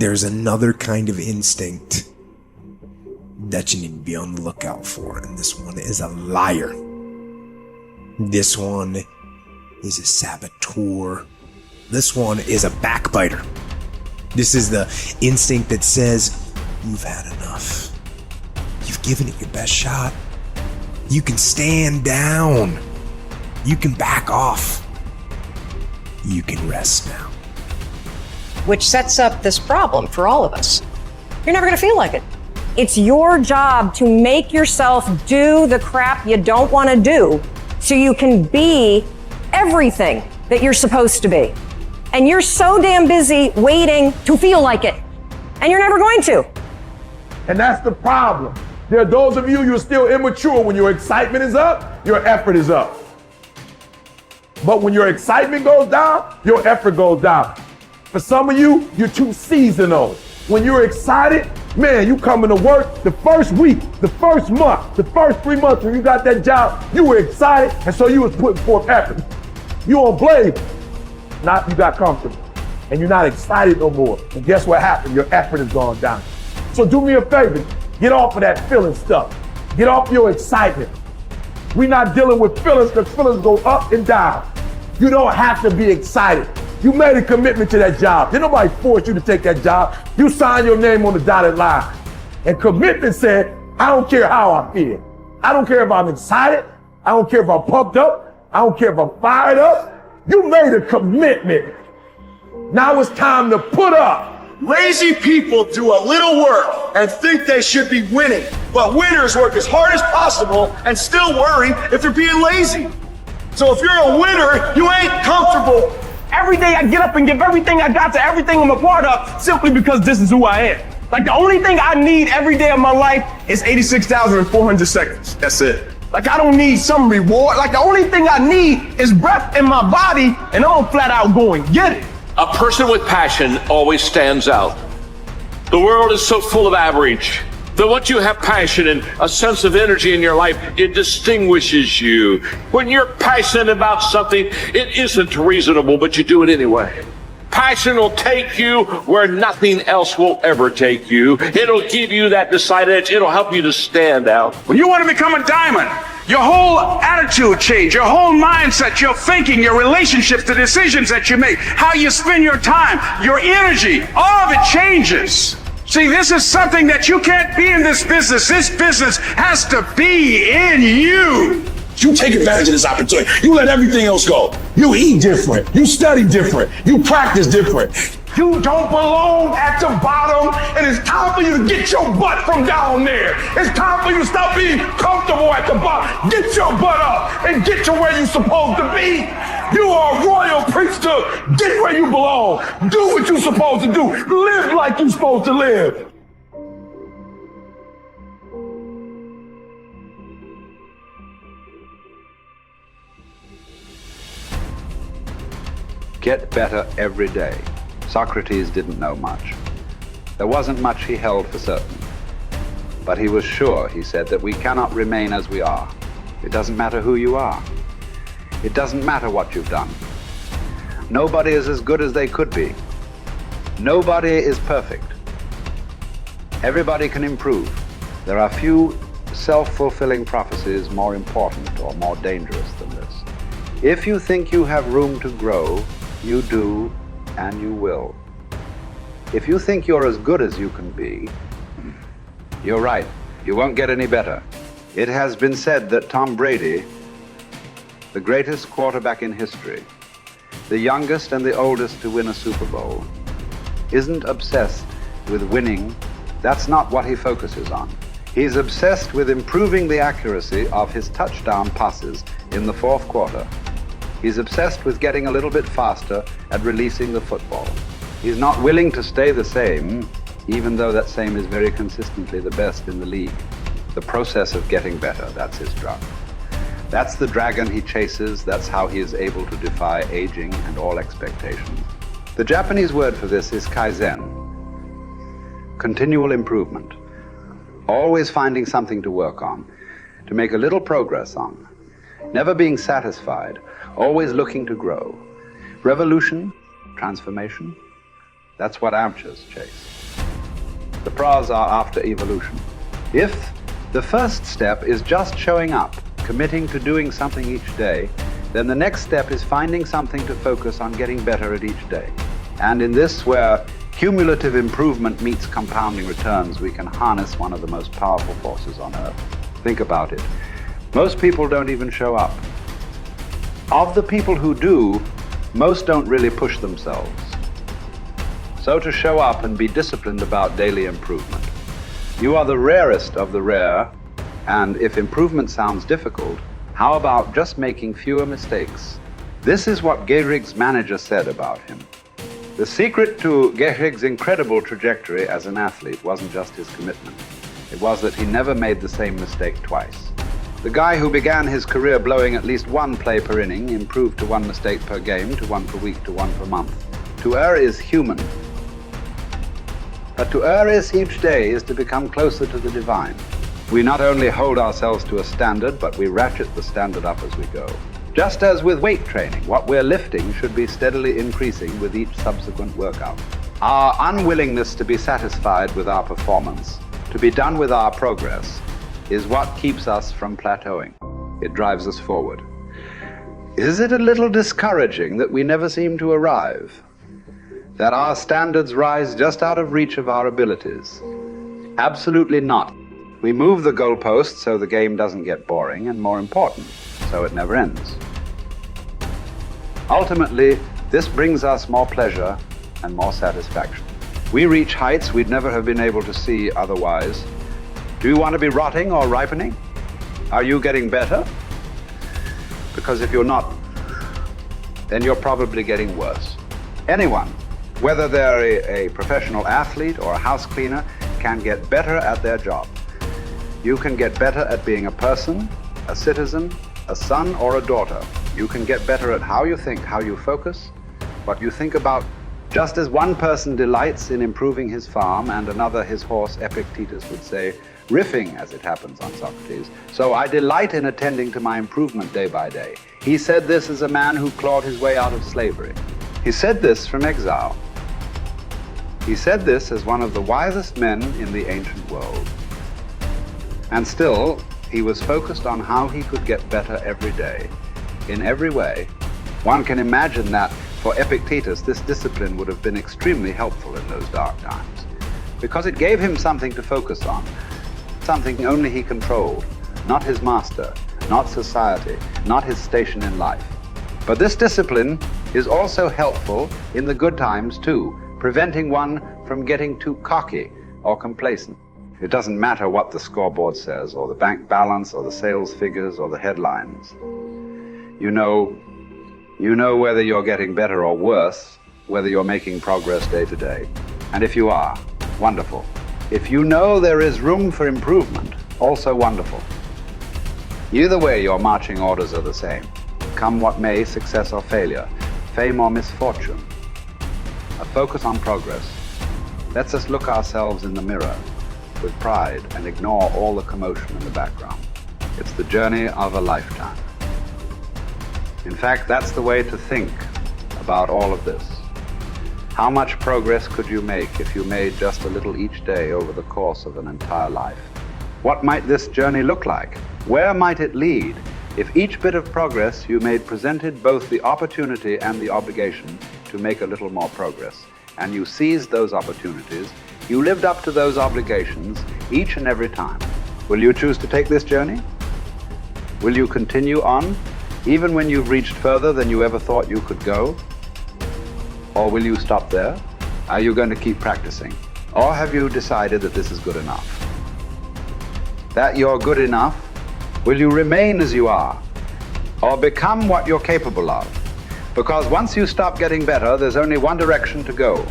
there's another kind of instinct that you need to be on the lookout for, and this one is a liar. This one is a saboteur. This one is a backbiter. This is the instinct that says, you've had enough. You've given it your best shot. You can stand down. You can back off. You can rest now. Which sets up this problem for all of us. You're never gonna feel like it. It's your job to make yourself do the crap you don't wanna do so you can be everything that you're supposed to be. And you're so damn busy waiting to feel like it. And you're never going to. And that's the problem. There are those of you, you're still immature. When your excitement is up, your effort is up. But when your excitement goes down, your effort goes down. For some of you, you're too seasonal. When you're excited, man, you coming to work the first week, the first month, the first 3 months when you got that job, you were excited, and so you was putting forth effort. You on blade, not you got comfortable, and you're not excited no more. And guess what happened? Your effort has gone down. So do me a favor, get off of that feeling stuff. Get off your excitement. We're not dealing with feelings because feelings go up and down. You don't have to be excited. You made a commitment to that job. Did nobody force you to take that job? You signed your name on the dotted line. And commitment said, I don't care how I feel. I don't care if I'm excited. I don't care if I'm pumped up. I don't care if I'm fired up. You made a commitment. Now it's time to put up. Lazy people do a little work and think they should be winning, but winners work as hard as possible and still worry if they're being lazy. So if you're a winner, you ain't comfortable. Every day I get up and give everything I got to everything I'm a part of simply because this is who I am. Like the only thing I need every day of my life is 86,400 seconds. That's it. Like I don't need some reward. Like the only thing I need is breath in my body and I'm flat out going get it. A person with passion always stands out. The world is so full of average that once you have passion and a sense of energy in your life, it distinguishes you. When you're passionate about something, it isn't reasonable, but you do it anyway. Passion will take you where nothing else will ever take you. It'll give you that decided edge. It'll help you to stand out. When you want to become a diamond, your whole attitude change, your whole mindset, your thinking, your relationships, the decisions that you make, how you spend your time, your energy, all of it changes. See, this is something that you can't be in this business. This business has to be in you. You take advantage of this opportunity. You let everything else go. You eat different. You study different. You practice different. You don't belong at the bottom, and it's time for you to get your butt from down there. It's time for you to stop being comfortable at the bottom. Get your butt up and get to where you're supposed to be. You are a royal priesthood. Get where you belong. Do what you're supposed to do. Live like you're supposed to live. Get better every day. Socrates didn't know much. There wasn't much he held for certain. But he was sure, he said, that we cannot remain as we are. It doesn't matter who you are. It doesn't matter what you've done. Nobody is as good as they could be. Nobody is perfect. Everybody can improve. There are few self-fulfilling prophecies more important or more dangerous than this. If you think you have room to grow, you do, and you will. If you think you're as good as you can be, you're right. You won't get any better. It has been said that Tom Brady, the greatest quarterback in history, the youngest and the oldest to win a Super Bowl, isn't obsessed with winning. That's not what he focuses on. He's obsessed with improving the accuracy of his touchdown passes in the fourth quarter. He's obsessed with getting a little bit faster at releasing the football. He's not willing to stay the same, even though that same is very consistently the best in the league. The process of getting better, that's his drug. That's the dragon he chases. That's how he is able to defy aging and all expectations. The Japanese word for this is kaizen, continual improvement. Always finding something to work on, to make a little progress on. Never being satisfied, always looking to grow. Revolution, transformation, That's what amateurs chase. The pros are after evolution. If the first step is just showing up, committing to doing something each day, then the next step is finding something to focus on getting better at each day. And in this, where cumulative improvement meets compounding returns, we can harness one of the most powerful forces on earth. Think about it. Most people don't even show up. Of the people who do, most don't really push themselves. So to show up and be disciplined about daily improvement. You are the rarest of the rare, and if improvement sounds difficult, how about just making fewer mistakes? This is what Gehrig's manager said about him. The secret to Gehrig's incredible trajectory as an athlete wasn't just his commitment. It was that he never made the same mistake twice. The guy who began his career blowing at least one play per inning improved to one mistake per game, to one per week, to one per month. To err is human. But to err is each day is to become closer to the divine. We not only hold ourselves to a standard, but we ratchet the standard up as we go. Just as with weight training, what we're lifting should be steadily increasing with each subsequent workout. Our unwillingness to be satisfied with our performance, to be done with our progress, is what keeps us from plateauing. It drives us forward. Is it a little discouraging that we never seem to arrive? That our standards rise just out of reach of our abilities? Absolutely not. We move the goalposts so the game doesn't get boring, and more important, so it never ends. Ultimately, this brings us more pleasure and more satisfaction. We reach heights we'd never have been able to see otherwise. Do you want to be rotting or ripening? Are you getting better? Because if you're not, then you're probably getting worse. Anyone, whether they're a professional athlete or a house cleaner, can get better at their job. You can get better at being a person, a citizen, a son or a daughter. You can get better at how you think, how you focus, what you think about. Just as one person delights in improving his farm and another his horse, Epictetus would say, riffing as it happens on Socrates, so I delight in attending to my improvement day by day. He said this as a man who clawed his way out of slavery. He said this from exile. He said this as one of the wisest men in the ancient world. And still, he was focused on how he could get better every day, in every way. One can imagine that for Epictetus, this discipline would have been extremely helpful in those dark times, because it gave him something to focus on, something only he controlled, not his master, not society, not his station in life. But this discipline is also helpful in the good times too, preventing one from getting too cocky or complacent. It doesn't matter what the scoreboard says, or the bank balance, or the sales figures, or the headlines. You know whether you're getting better or worse, whether you're making progress day to day. And if you are, wonderful. If you know there is room for improvement, also wonderful. Either way, your marching orders are the same. Come what may, success or failure, fame or misfortune. A focus on progress lets us look ourselves in the mirror with pride and ignore all the commotion in the background. It's the journey of a lifetime. In fact, that's the way to think about all of this. How much progress could you make if you made just a little each day over the course of an entire life? What might this journey look like? Where might it lead if each bit of progress you made presented both the opportunity and the obligation to make a little more progress, and you seized those opportunities, you lived up to those obligations each and every time? Will you choose to take this journey? Will you continue on, even when you've reached further than you ever thought you could go? Or will you stop there? Are you going to keep practicing? Or have you decided that this is good enough? That you're good enough? Will you remain as you are? Or become what you're capable of? Because once you stop getting better, there's only one direction to go.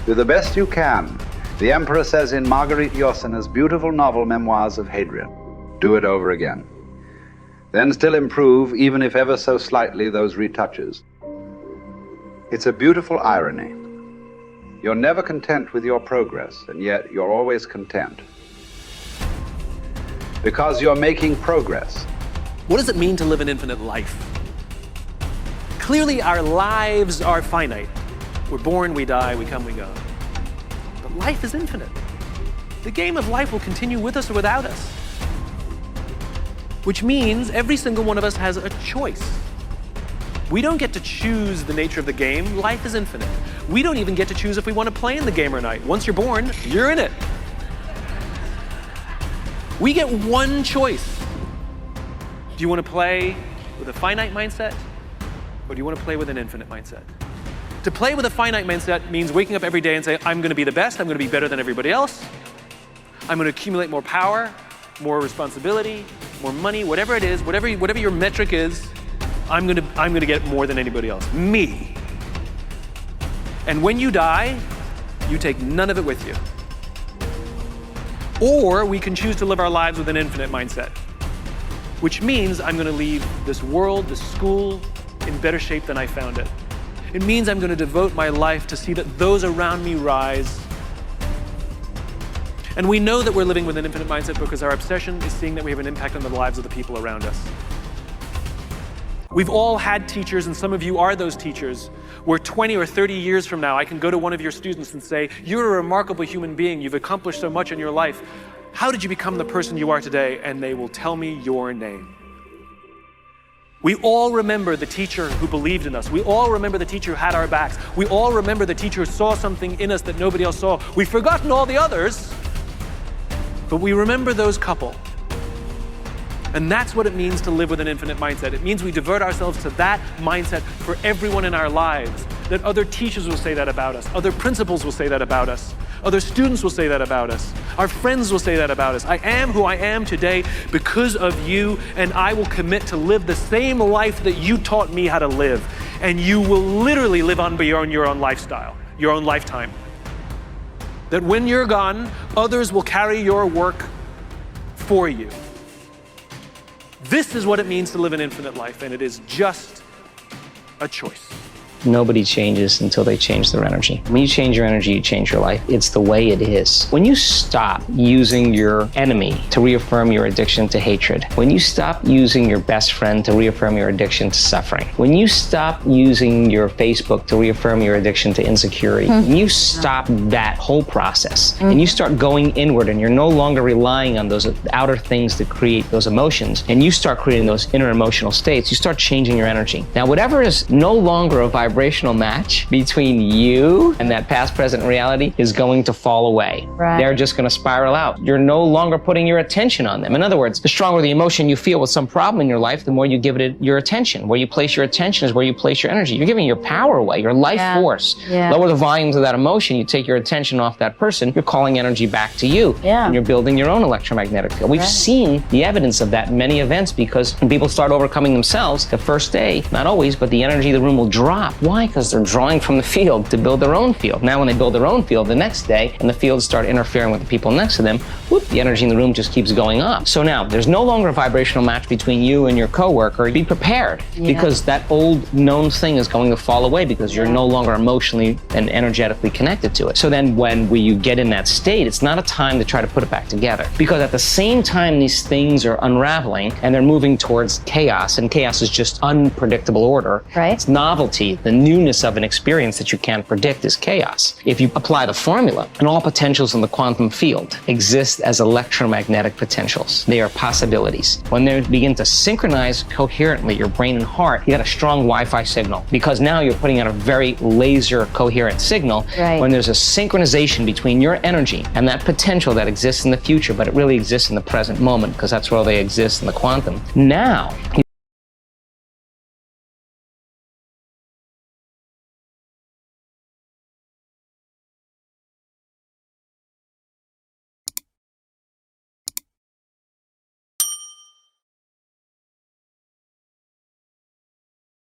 Do the best you can. The Emperor says in Marguerite Yourcenar's beautiful novel Memoirs of Hadrian, do it over again. Then still improve, even if ever so slightly, those retouches. It's a beautiful irony. You're never content with your progress, and yet you're always content. Because you're making progress. What does it mean to live an infinite life? Clearly, our lives are finite. We're born, we die, we come, we go. But life is infinite. The game of life will continue with us or without us. Which means every single one of us has a choice. We don't get to choose the nature of the game. Life is infinite. We don't even get to choose if we want to play in the game or not. Once you're born, you're in it. We get one choice. Do you want to play with a finite mindset, or do you want to play with an infinite mindset? To play with a finite mindset means waking up every day and say, I'm going to be the best, I'm going to be better than everybody else, I'm going to accumulate more power, more responsibility, more money, whatever it is, whatever your metric is, I'm going to get more than anybody else. Me. And when you die, you take none of it with you. Or we can choose to live our lives with an infinite mindset, which means I'm going to leave this world, this school, in better shape than I found it. It means I'm going to devote my life to see that those around me rise. And we know that we're living with an infinite mindset because our obsession is seeing that we have an impact on the lives of the people around us. We've all had teachers, and some of you are those teachers, where 20 or 30 years from now, I can go to one of your students and say, you're a remarkable human being, you've accomplished so much in your life. How did you become the person you are today? And they will tell me your name. We all remember the teacher who believed in us. We all remember the teacher who had our backs. We all remember the teacher who saw something in us that nobody else saw. We've forgotten all the others, but we remember those couple. And that's what it means to live with an infinite mindset. It means we divert ourselves to that mindset for everyone in our lives. That other teachers will say that about us. Other principals will say that about us. Other students will say that about us. Our friends will say that about us. I am who I am today because of you, and I will commit to live the same life that you taught me how to live. And you will literally live on beyond your own lifestyle, your own lifetime. That when you're gone, others will carry your work for you. This is what it means to live an infinite life, and it is just a choice. Nobody changes until they change their energy. When you change your energy, you change your life. It's the way it is. When you stop using your enemy to reaffirm your addiction to hatred, when you stop using your best friend to reaffirm your addiction to suffering, when you stop using your Facebook to reaffirm your addiction to insecurity, when you stop that whole process and you start going inward and you're no longer relying on those outer things to create those emotions, and you start creating those inner emotional states, you start changing your energy. Now, whatever is no longer a vibrational match between you and that past, present reality is going to fall away. Right. They're just going to spiral out. You're no longer putting your attention on them. In other words, the stronger the emotion you feel with some problem in your life, the more you give it your attention. Where you place your attention is where you place your energy. You're giving your power away, your life force. Yeah. Lower the volumes of that emotion, you take your attention off that person, you're calling energy back to you. Yeah. And you're building your own electromagnetic field. We've seen the evidence of that in many events, because when people start overcoming themselves, the first day, not always, but the energy of the room will drop. Why? Because they're drawing from the field to build their own field. Now when they build their own field the next day and the fields start interfering with the people next to them, whoop, the energy in the room just keeps going up. So now there's no longer a vibrational match between you and your coworker. Be prepared, because that old known thing is going to fall away because you're no longer emotionally and energetically connected to it. So then when you get in that state, it's not a time to try to put it back together, because at the same time these things are unraveling and they're moving towards chaos, and chaos is just unpredictable order. Right. It's novelty, the newness of an experience that you can't predict is chaos. If you apply the formula, and all potentials in the quantum field exist as electromagnetic potentials. They are possibilities. When they begin to synchronize coherently, your brain and heart, you got a strong Wi-Fi signal, because now you're putting out a very laser coherent signal. Right. When there's a synchronization between your energy and that potential that exists in the future, but it really exists in the present moment, because that's where they exist in the quantum. Now,